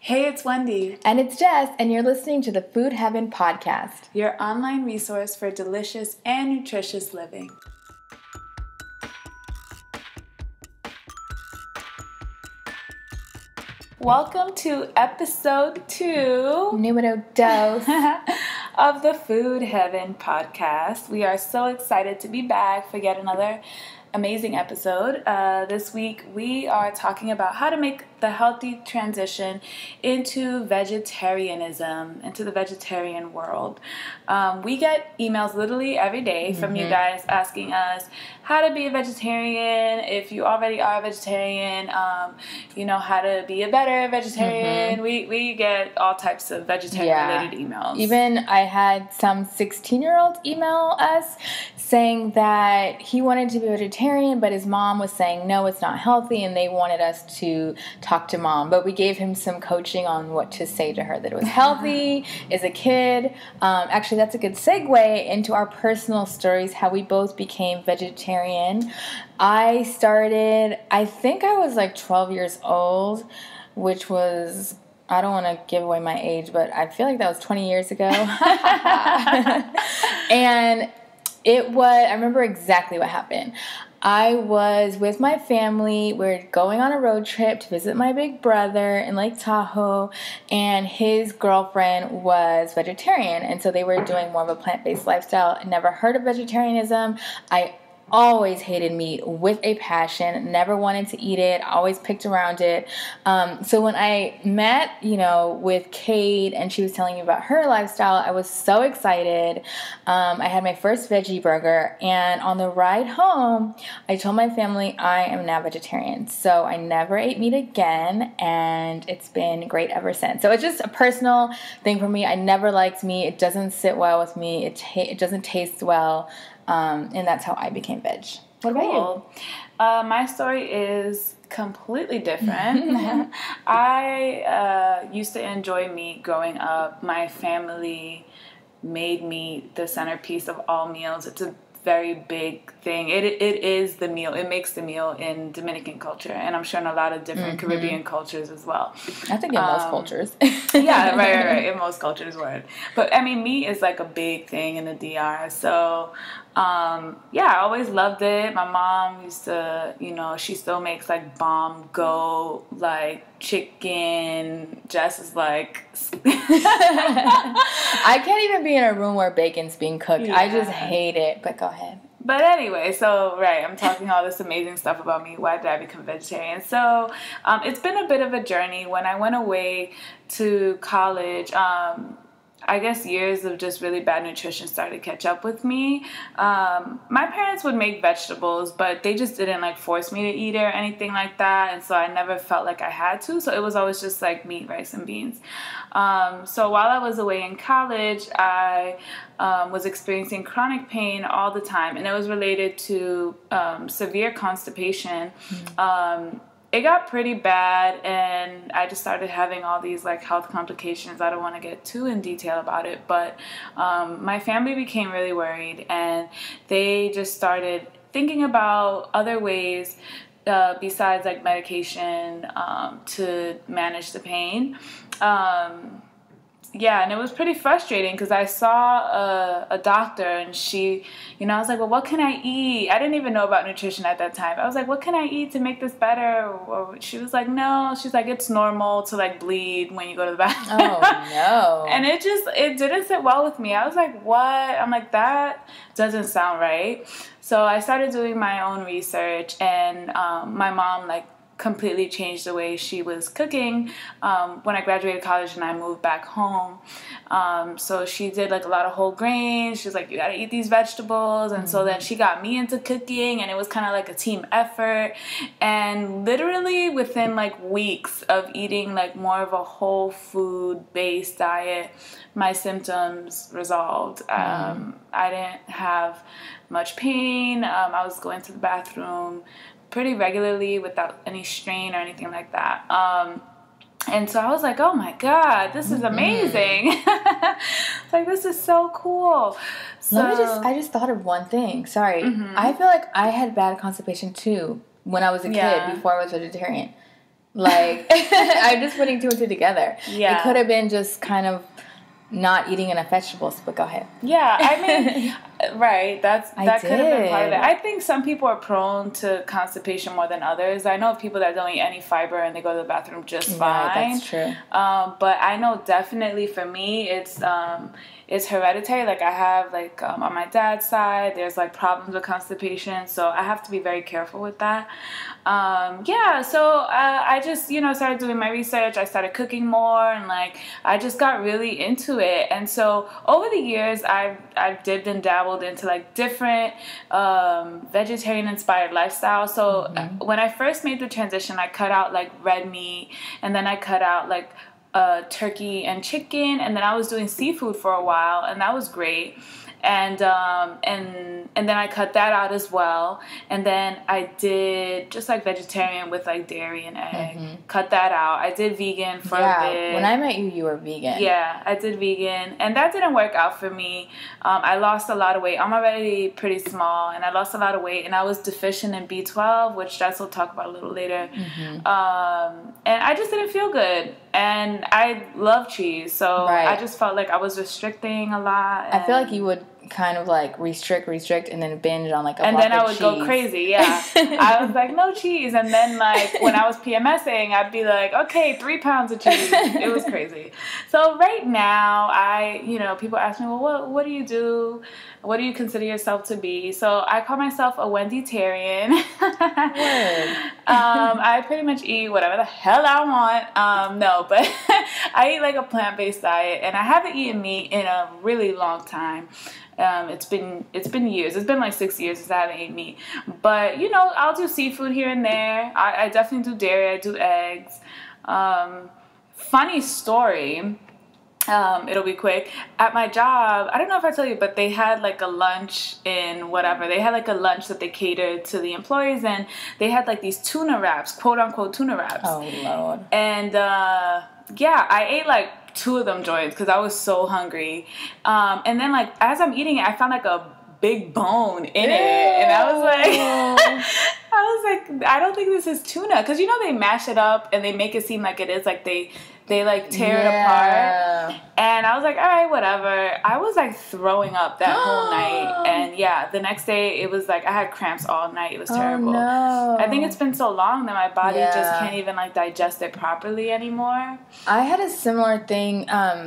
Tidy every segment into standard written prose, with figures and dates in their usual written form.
Hey, it's Wendy. And it's Jess, and you're listening to the Food Heaven Podcast, your online resource for delicious and nutritious living. Welcome to episode 2 Numero dos. of the Food Heaven Podcast. We are so excited to be back for yet another amazing episode. This week we are talking about how to make the healthy transition into vegetarianism, into the vegetarian world. We get emails literally every day from you guys asking us how to be a vegetarian, if you already are a vegetarian, how to be a better vegetarian. We get all types of vegetarian-related emails. Even I had some 16-year-olds email us saying that he wanted to be a vegetarian, but his mom was saying, no, it's not healthy, and they wanted us to talk to mom. But we gave him some coaching on what to say to her, that it was healthy as a kid. Actually, that's a good segue into our personal stories, how we both became vegetarian. I think I was like 12 years old, which was... I don't want to give away my age, but I feel like that was 20 years ago. And I remember exactly what happened. I was with my family. We're going on a road trip to visit my big brother in Lake Tahoe, and his girlfriend was vegetarian, and so they were doing more of a plant-based lifestyle. I never heard of vegetarianism. I always hated meat with a passion, never wanted to eat it, always picked around it. So when I met, with Kate and she was telling me about her lifestyle, I was so excited. I had my first veggie burger, and on the ride home, I told my family I am now vegetarian. So I never ate meat again, and it's been great ever since. So it's just a personal thing for me. I never liked meat. It doesn't sit well with me. It doesn't taste well. And that's how I became veg. What about you? My story is completely different. I used to enjoy meat growing up. My family made meat the centerpiece of all meals. It's a very big thing. It is the meal. It makes the meal in Dominican culture, and I'm sure in a lot of different Caribbean cultures as well. I think in most cultures. Yeah, right. In most cultures, word. But I mean, meat is like a big thing in the DR. So, I always loved it. My mom used to, she still makes like bomb goat, like chicken. Jess is like... I can't even be in a room where bacon's being cooked. Yeah. I just hate it, but go ahead. But anyway, I'm talking all this amazing stuff about me. Why did I become vegetarian? So it's been a bit of a journey. When I went away to college, I guess years of just really bad nutrition started to catch up with me. My parents would make vegetables, but they just didn't like force me to eat it or anything like that. And so I never felt like I had to. So it was always just like meat, rice, and beans. So while I was away in college, I was experiencing chronic pain all the time. And it was related to severe constipation. It got pretty bad, and I just started having all these like health complications. I don't want to get too in detail about it, but my family became really worried, and they just started thinking about other ways besides like medication to manage the pain. And it was pretty frustrating because I saw a doctor, and she, I was like, well, what can I eat? I didn't even know about nutrition at that time. I was like, what can I eat to make this better? Or she was like, no. She's like, it's normal to like bleed when you go to the bathroom. Oh, no. And it didn't sit well with me. I was like, what? I'm like, that doesn't sound right. So I started doing my own research, and my mom completely changed the way she was cooking when I graduated college and I moved back home. So she did like a lot of whole grains. She was like, you gotta eat these vegetables. And so then she got me into cooking, and it was kind of like a team effort. And literally within like weeks of eating like more of a whole food based diet, my symptoms resolved. I didn't have much pain. I was going to the bathroom pretty regularly without any strain or anything like that. And so I was like, oh my God, this is amazing. Like, this is so cool. So, I just thought of one thing. Sorry. I feel like I had bad constipation too when I was a kid before I was vegetarian. Like, I'm just putting two and two together. Yeah. It could have been just kind of not eating enough vegetables, but go ahead. Yeah, I mean, right, that could have been part of it. I think some people are prone to constipation more than others. I know of people that don't eat any fiber and they go to the bathroom just fine. Right, that's true. But I know definitely for me, it's hereditary. Like, I have, like, on my dad's side, there's, like, problems with constipation, so I have to be very careful with that. So I just, started doing my research. I started cooking more, and, like, I just got really into it. And so over the years, I've dipped and dabbled into, like, different vegetarian-inspired lifestyles. So when I first made the transition, I cut out, like, red meat, and then I cut out, like, turkey and chicken, and then I was doing seafood for a while, and that was great. And then I cut that out as well. And then I did just like vegetarian with like dairy and egg. Cut that out. I did vegan for a bit. When I met you, you were vegan. Yeah, I did vegan, and that didn't work out for me. I lost a lot of weight. I'm already pretty small, and I lost a lot of weight, and I was deficient in B12, which Jess will talk about a little later. And I just didn't feel good. And I love cheese, so I just felt like I was restricting a lot. I feel like you would kind of like restrict, and then binge on like a block of cheese. And then I would cheese. go crazy, yeah. I was like, no cheese. And then like when I was PMSing, I'd be like, okay, 3 pounds of cheese. It was crazy. So right now, people ask me, well, what do you do? What do you consider yourself to be? So I call myself a Wendytarian. I pretty much eat whatever the hell I want. No, but I eat like a plant-based diet, and I haven't eaten meat in a really long time. It's been years. It's been like 6 years since I haven't eaten meat. But I'll do seafood here and there. I definitely do dairy. I do eggs. Funny story. It'll be quick. At my job, I don't know if I tell you, but they had like a lunch in whatever. They had like a lunch that they catered to the employees, and they had like these tuna wraps, quote unquote tuna wraps. Oh Lord. And I ate like 2 of them joints because I was so hungry. And then like as I'm eating it, I found like a big bone in it, and I was like, I don't think this is tuna, because they mash it up and they make it seem like it is, like they like tear it apart, and I was like, all right, whatever. I was like throwing up that whole night, and the next day it was like I had cramps all night. It was terrible. No. I think it's been so long that my body just can't even like digest it properly anymore. I had a similar thing.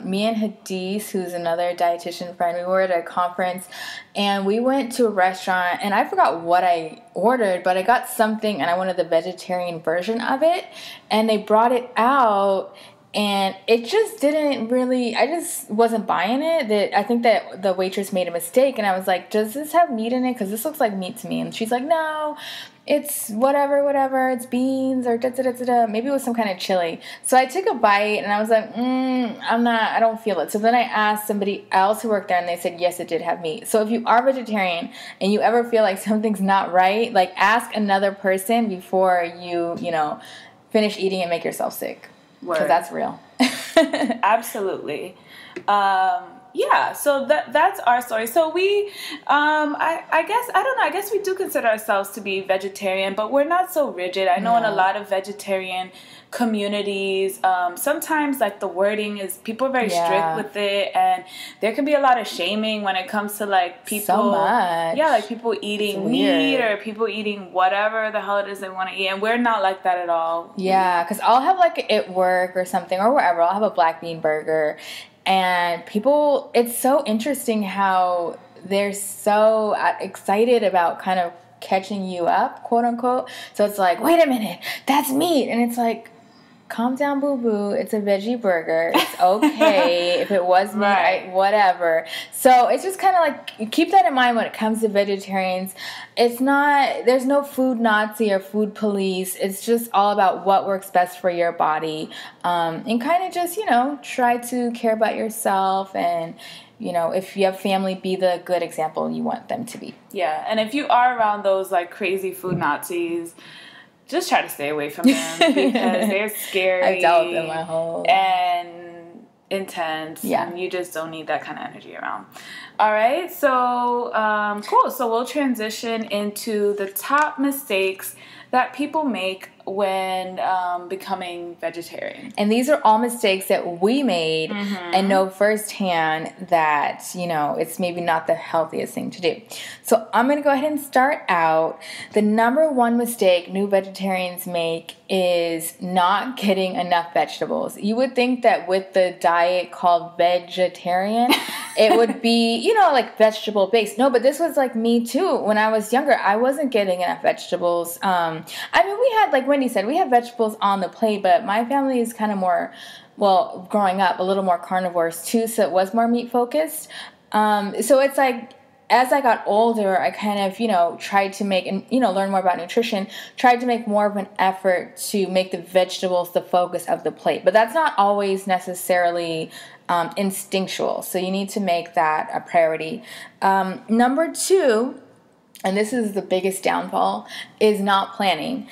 Me and Hadith, who's another dietitian friend, we were at a conference, and we went to a restaurant, and I forgot what I ordered, but I got something, and I wanted the vegetarian version of it, and they brought it out. And it just didn't really, I just wasn't buying it. I think that the waitress made a mistake, and I was like, does this have meat in it? Because this looks like meat to me. And she's like, no, it's whatever, it's beans or da-da-da-da-da. Maybe it was some kind of chili. So I took a bite, and I was like, I don't feel it. So then I asked somebody else who worked there, and they said, yes, it did have meat. So if you are vegetarian and you ever feel like something's not right, like ask another person before you, finish eating and make yourself sick. Because that's real. Absolutely. So that's our story. So we, I guess we do consider ourselves to be vegetarian, but we're not so rigid. I know in a lot of vegetarian communities, sometimes like the wording is, people are very strict with it, and there can be a lot of shaming when it comes to like people, so much. like people eating meat or people eating whatever the hell it is they want to eat, and we're not like that at all. Yeah, because I'll have like at work or something or wherever, I'll have a black bean burger, and people, it's so interesting how they're so excited about kind of catching you up, quote unquote. So it's like, wait a minute, that's meat, and it's like, calm down, boo-boo. It's a veggie burger. It's okay. If it was meat, whatever. So it's just kind of like, keep that in mind when it comes to vegetarians. It's not, there's no food Nazi or food police. It's just all about what works best for your body. And kind of just, try to care about yourself, and if you have family, be the good example you want them to be. Yeah, and if you are around those like crazy food Nazis, just try to stay away from them, because they're scary. I've dealt with them my whole and intense. Yeah. And you just don't need that kind of energy around. All right, so cool. So we'll transition into the top mistakes that people make when becoming vegetarian? And these are all mistakes that we made and know firsthand that, it's maybe not the healthiest thing to do. So I'm going to go ahead and start out. The number one mistake new vegetarians make is not getting enough vegetables. You would think that with the diet called vegetarian, it would be, like vegetable based. No, but this was like me too. When I was younger, I wasn't getting enough vegetables. We had, like Wendy said, we have vegetables on the plate, but my family is kind of more, growing up, a little more carnivores too, so it was more meat focused. So it's like, as I got older, I kind of, tried to make, and, learn more about nutrition, tried to make more of an effort to make the vegetables the focus of the plate. But that's not always necessarily instinctual. So you need to make that a priority. Number two, and this is the biggest downfall, is not planning.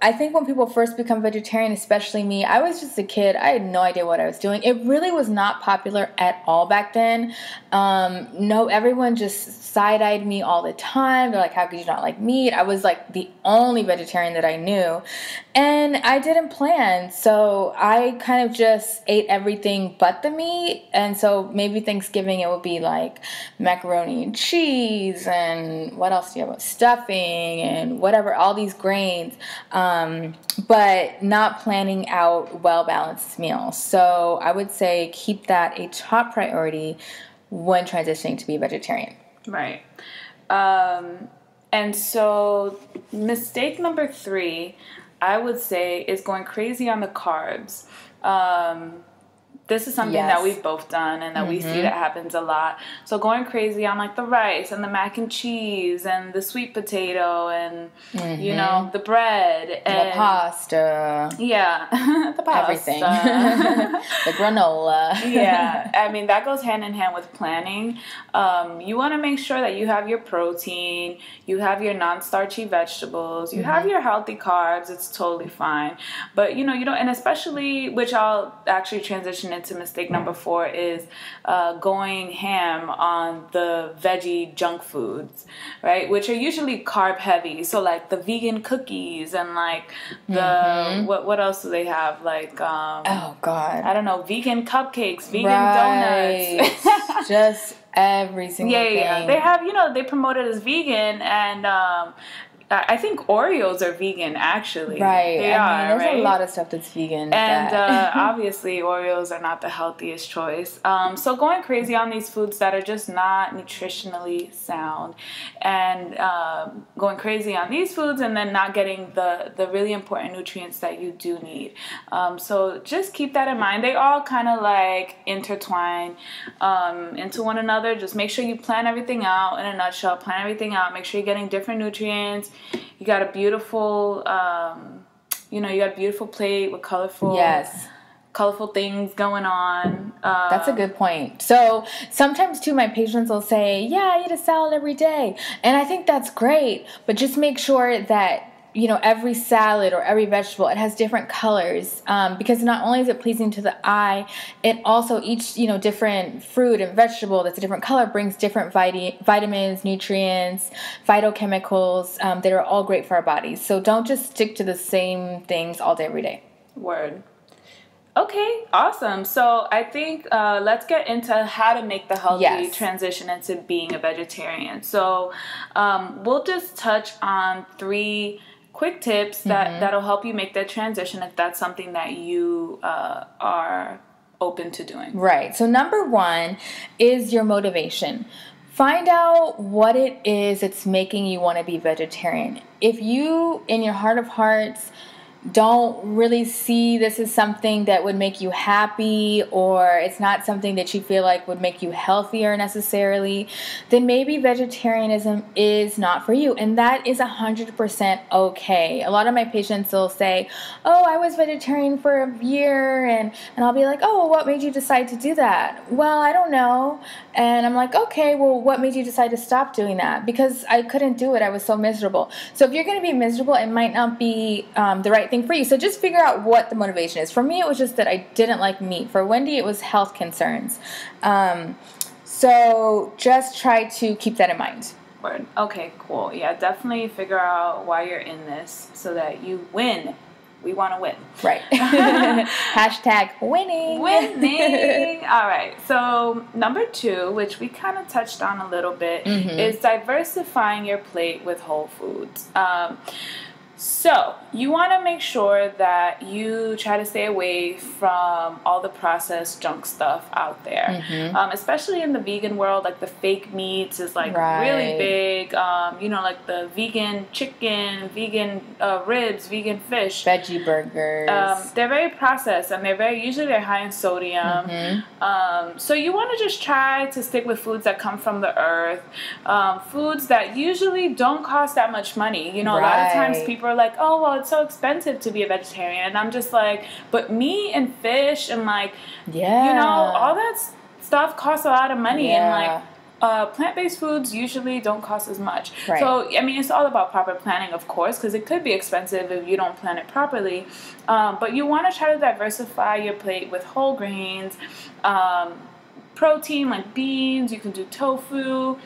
I think when people first become vegetarian, especially me, I was just a kid. I had no idea what I was doing. It really was not popular at all back then. No, everyone just side-eyed me all the time. They're like, how could you not like meat? I was like the only vegetarian that I knew. And I didn't plan. So I kind of just ate everything but the meat. And so maybe Thanksgiving it would be like macaroni and cheese and what else do you have? Stuffing and whatever, all these grains. But not planning out well-balanced meals. So I would say keep that a top priority when transitioning to be vegetarian. Right. And so mistake number 3, I would say, is going crazy on the carbs. This is something that we've both done and that we see that happens a lot. So going crazy on like the rice and the mac and cheese and the sweet potato and, the bread. And the pasta. Yeah. The pasta. Everything. The granola. Yeah. I mean, that goes hand in hand with planning. You want to make sure that you have your protein, you have your non-starchy vegetables, you have your healthy carbs. It's totally fine. But, you don't, and especially, which I'll actually transition into mistake number 4 is going ham on the veggie junk foods, right? Which are usually carb heavy. So like the vegan cookies and like the what else do they have? Like oh God, I don't know, vegan cupcakes, vegan donuts, just every single thing. Yeah. They have, they promote it as vegan, and I think Oreos are vegan, actually. Right. There's right? a lot of stuff that's vegan. And obviously, Oreos are not the healthiest choice. So going crazy on these foods that are just not nutritionally sound, and going crazy on these foods and then not getting the really important nutrients that you do need. So just keep that in mind. They all kind of like intertwine into one another. Just make sure you plan everything out in a nutshell. Plan everything out. Make sure you're getting different nutrients. You got a beautiful, plate with colorful things going on. That's a good point. So sometimes too, my patients will say, yeah, I eat a salad every day. And I think that's great, but just make sure that every salad or every vegetable, it has different colors, because not only is it pleasing to the eye, it also, each, different fruit and vegetable that's a different color brings different vitamins, nutrients, phytochemicals, that are all great for our bodies. So don't just stick to the same things all day, every day. Word. Okay, awesome. So I think let's get into how to make the healthy transition into being a vegetarian. So we'll just touch on 3 quick tips that'll help you make that transition if that's something that you are open to doing. Right. So number 1 is your motivation. Find out what it is that's making you want to be vegetarian. If you, in your heart of hearts, don't really see this as something that would make you happy, or it's not something that you feel like would make you healthier necessarily, then maybe vegetarianism is not for you. And that is 100% okay. A lot of my patients will say, oh, I was vegetarian for a year, and I'll be like, oh, what made you decide to do that? Well, I don't know. And I'm like, okay, well, what made you decide to stop doing that? Because I couldn't do it. I was so miserable. So if you're going to be miserable, it might not be the right thing for you. So just figure out what the motivation is. For me, it was just that I didn't like meat. For Wendy, it was health concerns. So just try to keep that in mind. Word. Okay, cool. Yeah, definitely figure out why you're in this so that you win. We want to win. Right. Hashtag winning. Winning. All right. So number 2, which we kind of touched on a little bit, is diversifying your plate with whole foods. So you want to make sure that you try to stay away from all the processed junk stuff out there, especially in the vegan world. Like the fake meats is like really big. Like the vegan chicken, vegan ribs, vegan fish, veggie burgers. They're very processed and usually they're high in sodium. So you want to just try to stick with foods that come from the earth, foods that usually don't cost that much money. A lot of times people are like, oh, well, it's so expensive to be a vegetarian. And I'm just like, but meat and fish and like, all that stuff costs a lot of money. And like, plant-based foods usually don't cost as much. So, I mean, it's all about proper planning, of course, because it could be expensive if you don't plan it properly. But you want to try to diversify your plate with whole grains, protein like beans. You can do tofu.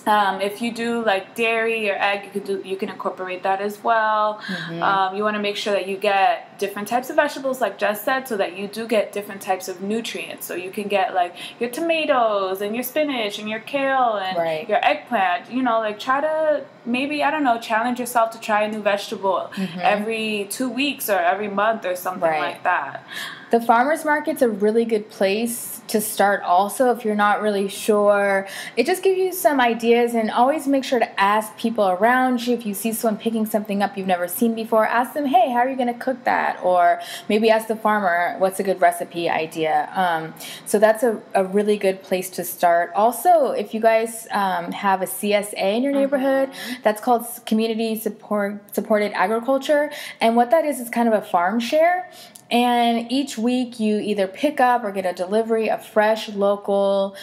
If you do like dairy or egg, you can incorporate that as well. You want to make sure that you get different types of vegetables, like Jess said, so that you do get different types of nutrients. So you can get like your tomatoes and your spinach and your kale and your eggplant. Like try to maybe, I don't know, challenge yourself to try a new vegetable every 2 weeks or every month or something like that. The farmer's market's a really good place to start also if you're not really sure. It just gives you some ideas, and always make sure to ask people around you. If you see someone picking something up you've never seen before, ask them, hey, how are you going to cook that? Or maybe ask the farmer, what's a good recipe idea? So that's a really good place to start. Also, if you guys have a CSA in your neighborhood, that's called Community Supported Agriculture. And what that is kind of a farm share. And each week you either pick up or get a delivery of fresh, local,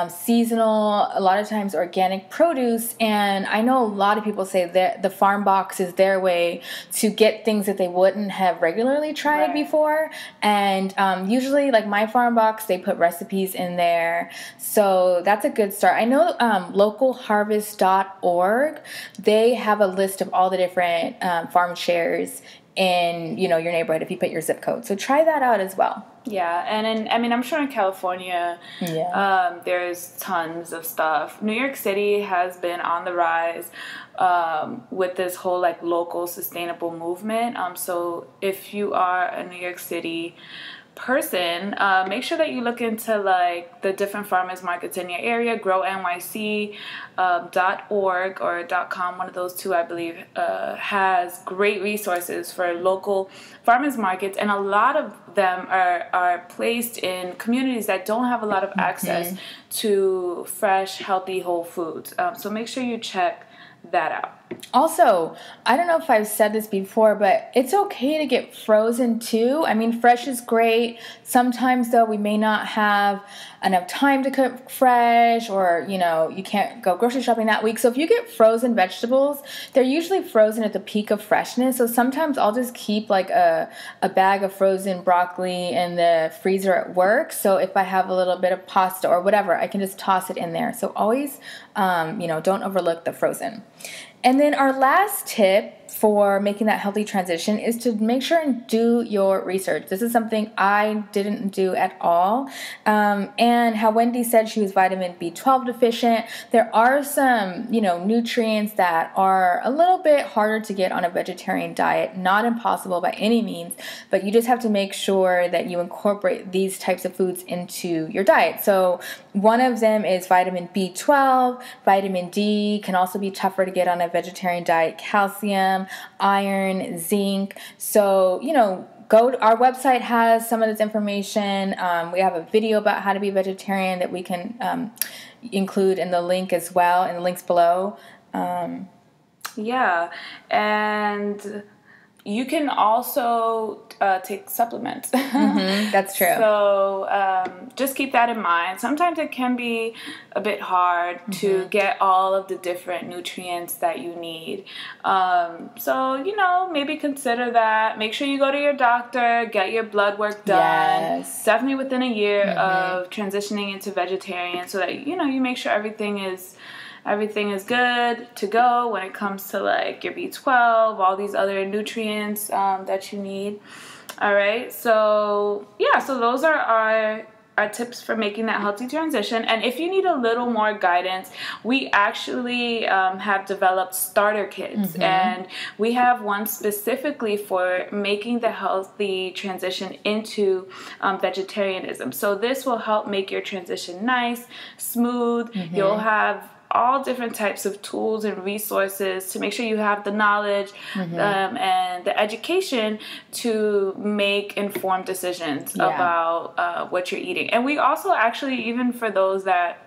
seasonal, a lot of times organic produce. And I know a lot of people say that the farm box is their way to get things that they wouldn't have regularly tried before. And usually, like my farm box, they put recipes in there. So that's a good start. I know localharvest.org, they have a list of all the different farm shares in your neighborhood if you put your zip code. So try that out as well. Yeah, and I'm sure in California, there's tons of stuff. New York City has been on the rise with this whole like local sustainable movement. So if you are a New York City person, make sure that you look into like the different farmers markets in your area. GrowNYC.org or .com, one of those two, I believe, has great resources for local farmers markets, and a lot of them are placed in communities that don't have a lot of access to fresh, healthy, whole foods. So make sure you check that out. Also, I don't know if I've said this before, but it's okay to get frozen too. I mean, fresh is great. Sometimes, though, we may not have enough time to cook fresh, or, you can't go grocery shopping that week. So if you get frozen vegetables, they're usually frozen at the peak of freshness. So sometimes I'll just keep like a bag of frozen broccoli in the freezer at work. So if I have a little bit of pasta or whatever, I can just toss it in there. So always, don't overlook the frozen. And then our last tip for making that healthy transition is to make sure and do your research. This is something I didn't do at all. And how Wendy said she was vitamin B12 deficient, there are some, nutrients that are a little bit harder to get on a vegetarian diet. Not impossible by any means, but you just have to make sure that you incorporate these types of foods into your diet. So one of them is vitamin B12, vitamin D can also be tougher to get on a vegetarian diet, calcium, iron, zinc. So, our website has some of this information. We have a video about how to be vegetarian that we can include in the link as well, in the links below. And you can also take supplements. That's true. So just keep that in mind. Sometimes it can be a bit hard to get all of the different nutrients that you need. So, maybe consider that. Make sure you go to your doctor, get your blood work done. Yes. Definitely within a year of transitioning into vegetarian, so that, you make sure everything is everything is good to go when it comes to like your B12, all these other nutrients that you need. All right, so yeah, so those are our tips for making that healthy transition. And if you need a little more guidance, we actually have developed starter kits, and we have one specifically for making the healthy transition into vegetarianism. So this will help make your transition nice, smooth. You'll have all different types of tools and resources to make sure you have the knowledge and the education to make informed decisions about what you're eating. And we also actually, even for those that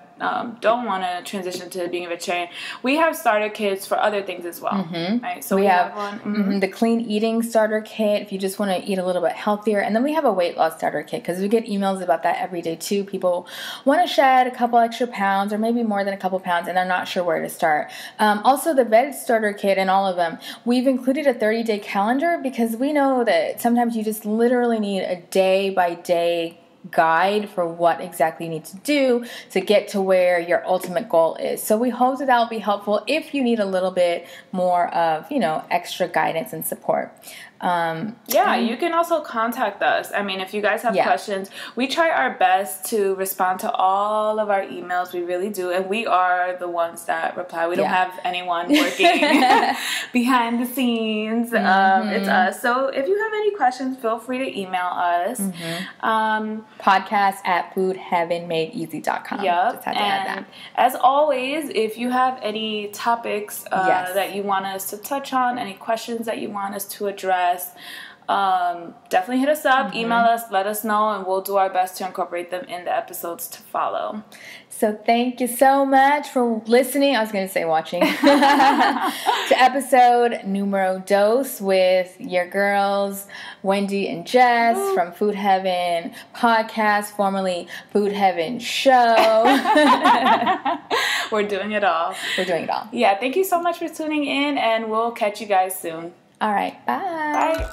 don't want to transition to being a vegetarian, we have starter kits for other things as well. Right? So we have one. The clean eating starter kit if you just want to eat a little bit healthier. And then we have a weight loss starter kit because we get emails about that every day too. People want to shed a couple extra pounds or maybe more than a couple pounds and they're not sure where to start. Also, the veg starter kit and all of them, we've included a 30-day calendar because we know that sometimes you just literally need a day-by-day guide for what exactly you need to do to get to where your ultimate goal is. So we hope that will be helpful if you need a little bit more of, extra guidance and support. You can also contact us. I mean, if you guys have questions, we try our best to respond to all of our emails. We really do. And we are the ones that reply. We don't have anyone working behind the scenes. It's us. So if you have any questions, feel free to email us. podcast@foodheavenmadeeasy.com. Yep. And as always, if you have any topics that you want us to touch on, any questions that you want us to address, definitely hit us up, email us, let us know, and we'll do our best to incorporate them in the episodes to follow. So thank you so much for listening. I was going to say watching to episode numero dos with your girls, Wendy and Jess from Food Heaven Podcast, formerly Food Heaven Show. We're doing it all. Yeah, thank you so much for tuning in, and we'll catch you guys soon. All right, bye. Bye.